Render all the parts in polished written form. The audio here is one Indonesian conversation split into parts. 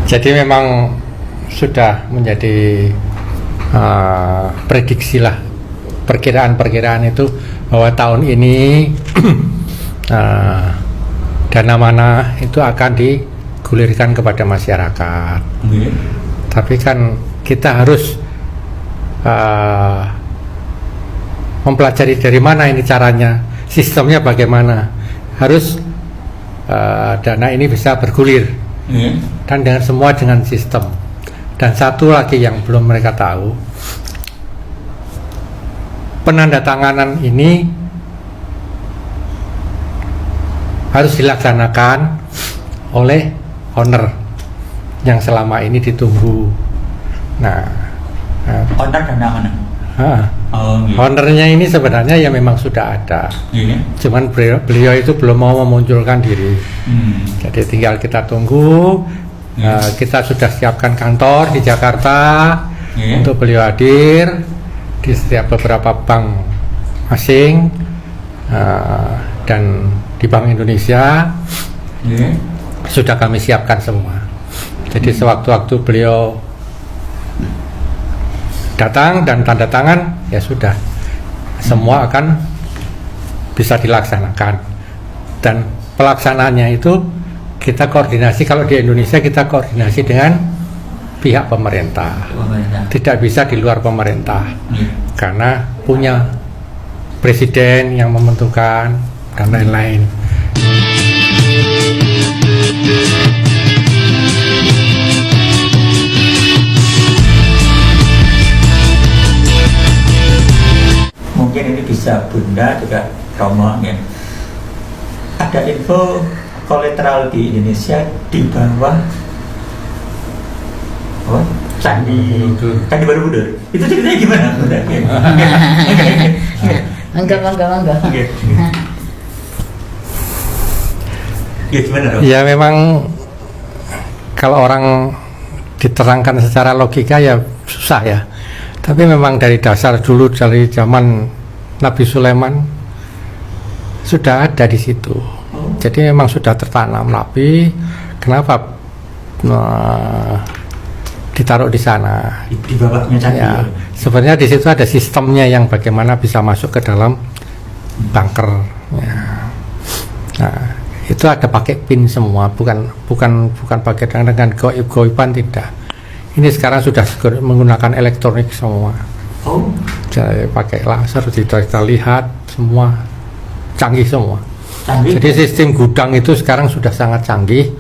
Jadi memang sudah menjadi prediksi lah, perkiraan itu bahwa tahun ini dana mana itu akan digulirkan kepada masyarakat. Tapi kan kita harus mempelajari dari mana ini caranya, sistemnya bagaimana. Harus dana ini bisa bergulir dan dengan sistem. Dan satu lagi yang belum mereka tahu, penandatanganan ini harus dilaksanakan oleh owner yang selama ini ditunggu. Owner dana mana? Ownernya ini sebenarnya ya memang sudah ada, cuman beliau itu belum mau memunculkan diri. Jadi tinggal kita tunggu. Kita sudah siapkan kantor di Jakarta untuk beliau hadir di setiap beberapa bank asing dan di Bank Indonesia sudah kami siapkan semua. Jadi sewaktu-waktu beliau datang dan tanda tangan, ya sudah, semua akan bisa dilaksanakan. Dan pelaksanaannya itu kita koordinasi, kalau di Indonesia kita koordinasi dengan pihak pemerintah. Tidak bisa di luar pemerintah, karena punya presiden yang menentukan dan lain-lain. Mungkin ini bisa Bunda juga Romo ya. Ada info kolateral di Indonesia di bawah Candi Borobudur. Itu ceritanya gimana? Enggak. Ya gimana dong? Ya memang kalau orang diterangkan secara logika ya susah ya. Tapi memang dari dasar dulu, dari zaman Nabi Sulaiman sudah ada di situ. Jadi memang sudah tertanam. Nabi kenapa ditaruh di sana? Di bawahnya candi. Ya, sebenarnya di situ ada sistemnya yang bagaimana bisa masuk ke dalam bunker. Ya. Nah, itu ada pakai pin semua, bukan pakai dengan goib-goiban, tidak. Ini sekarang sudah menggunakan elektronik semua. Jadi pakai laser, kita lihat semua, canggih semua. Jadi sistem gudang itu sekarang sudah sangat canggih,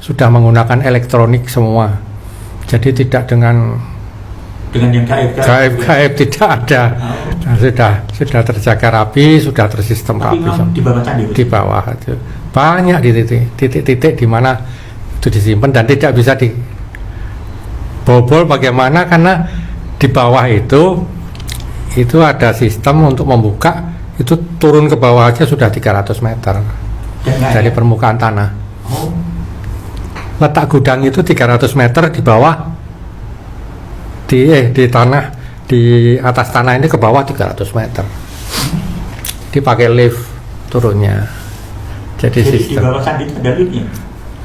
sudah menggunakan elektronik semua. Jadi tidak dengan yang gaib tidak ada. Nah, sudah terjaga rapi, sudah tersistem rapi. Di bawah candi. Di bawah itu banyak di titik-titik di mana itu disimpan dan tidak bisa dibobol. Bagaimana? Karena di bawah itu ada sistem untuk membuka. Itu turun ke bawah aja sudah 300 meter dari permukaan tanah. Letak gudang itu 300 meter di bawah, di tanah, di atas tanah ini ke bawah 300 meter. Dipakai lift turunnya. Jadi sistem. Di bawah candi ada liftnya?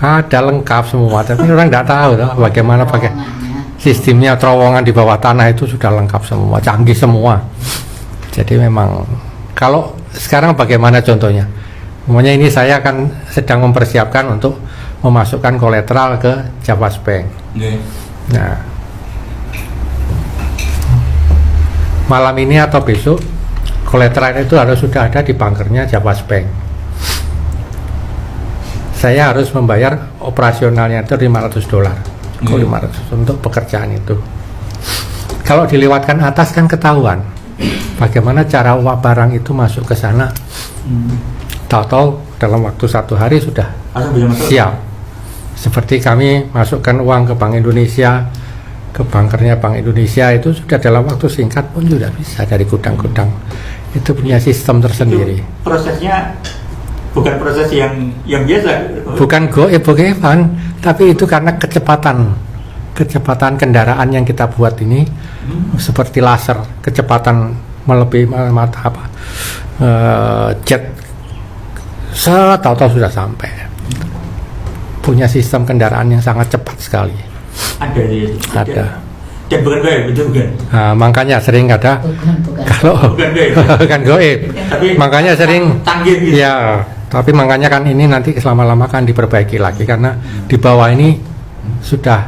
Ada lengkap semua, tapi orang tidak tahu bagaimana pakai sistemnya. Terowongan di bawah tanah itu sudah lengkap semua, canggih semua. Jadi memang kalau sekarang bagaimana contohnya? Semuanya ini saya akan sedang mempersiapkan untuk memasukkan kolateral ke Javas Bank. Nah, malam ini atau besok kolateral itu harus sudah ada di bunkernya Javas Bank. Saya harus membayar operasionalnya itu $500. Untuk pekerjaan itu. Kalau dilewatkan atas kan ketahuan bagaimana cara barang itu masuk ke sana. Tahu-tahu dalam waktu 1 hari sudah siap. Seperti kami masukkan uang ke Bank Indonesia, ke bunkernya Bank Indonesia, itu sudah dalam waktu singkat pun sudah bisa dari gudang-gudang. Itu punya sistem tersendiri. Itu prosesnya bukan proses yang biasa. Bukan goib-goiban, tapi itu karena kecepatan kendaraan yang kita buat ini seperti laser, kecepatan melebihi jet, tahu-tahu sudah sampai. punya sistem kendaraan yang sangat cepat sekali. Ada ya. Ada. Dan bukan gue, betul bukan? Nah, makanya sering ada Bukan. kalau Bukan gue. kan goib. Tapi Makanya sering canggih gitu. ya, tapi makanya kan ini nanti selama-lama kan diperbaiki lagi karena di bawah ini sudah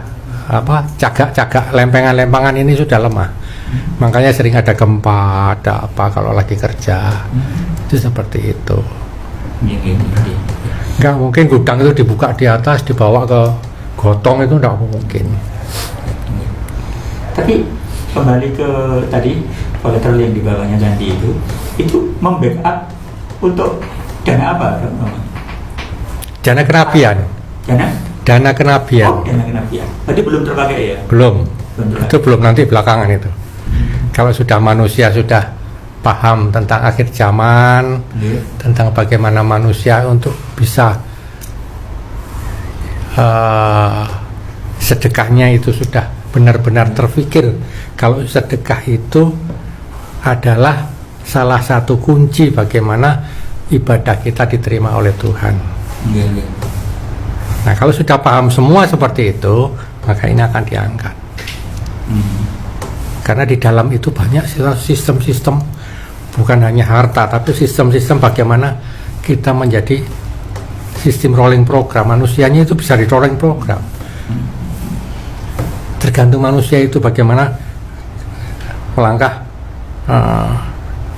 cagak-cagak lempengan-lempengan ini sudah lemah. Makanya sering ada gempa, ada apa kalau lagi kerja. Itu seperti itu. Iya. Nggak mungkin gudang itu dibuka di atas, dibawa ke gotong, itu nggak mungkin. Tapi kembali ke tadi kolateral yang di bawahnya ganti itu membackup untuk dana apa? Dana kenabian. Dana kenabian. Oh, dana kenabian. Berarti belum terpakai ya? Belum. Belum Itu belum, nanti belakangan itu. Kalau sudah manusia sudah paham tentang akhir zaman, Iya. tentang bagaimana manusia untuk bisa sedekahnya itu sudah benar-benar terpikir kalau sedekah itu adalah salah satu kunci bagaimana ibadah kita diterima oleh Tuhan. Iya. Nah, kalau sudah paham semua seperti itu, maka ini akan diangkat. Karena di dalam itu banyak sistem-sistem, bukan hanya harta, tapi sistem-sistem bagaimana kita menjadi sistem rolling program. Manusianya itu bisa di rolling program. Tergantung manusia itu bagaimana melangkah,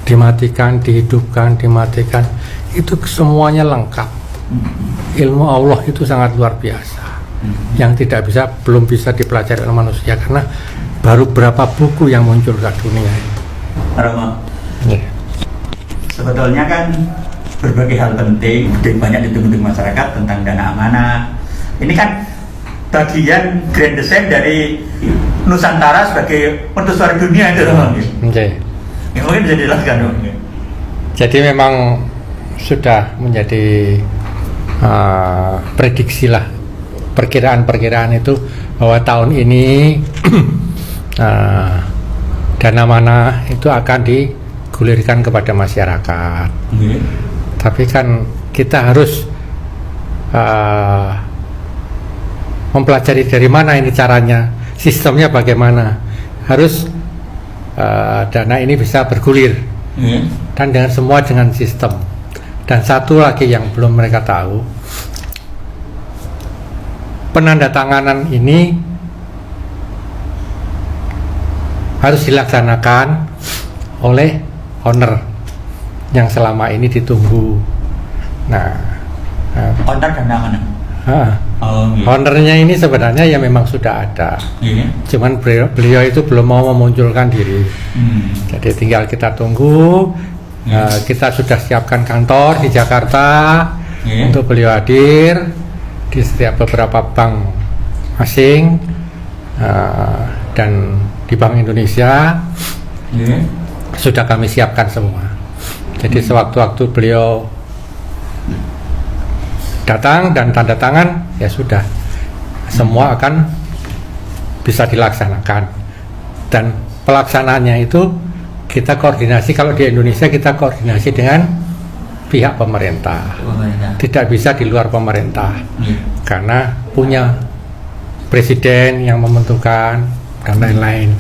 dimatikan, dihidupkan, dimatikan. Itu semuanya lengkap. Ilmu Allah itu sangat luar biasa. Yang belum bisa dipelajari oleh manusia karena baru berapa buku yang muncul ke dunia ini. Romo, Yeah. sebetulnya kan berbagai hal penting dan banyak ditunggu masyarakat tentang dana amanah. Ini kan bagian grand design dari Nusantara sebagai mercusuar dunia itu, Romo. Okay. Ya, mungkin bisa dijelaskan, Romo. Jadi memang sudah menjadi prediksi lah, perkiraan-perkiraan itu bahwa tahun ini dana mana itu akan digulirkan kepada masyarakat. Tapi kan kita harus mempelajari dari mana ini caranya, sistemnya bagaimana. Harus dana ini bisa bergulir dan dengan sistem. Dan satu lagi yang belum mereka tahu, penandatanganan ini harus dilaksanakan oleh owner yang selama ini ditunggu. Nah, Owner dana amanah. ownernya ini sebenarnya ya memang sudah ada. Cuman beliau itu belum mau memunculkan diri. Jadi tinggal kita tunggu. Kita sudah siapkan kantor di Jakarta untuk beliau hadir di setiap beberapa bank asing dan di Bank Indonesia sudah kami siapkan semua. Jadi sewaktu-waktu beliau datang dan tanda tangan, ya sudah semua akan bisa dilaksanakan. Dan pelaksanaannya itu kita koordinasi, kalau di Indonesia kita koordinasi dengan pihak pemerintah. Tidak bisa di luar pemerintah. Karena punya presiden yang menentukan dan lain-lain.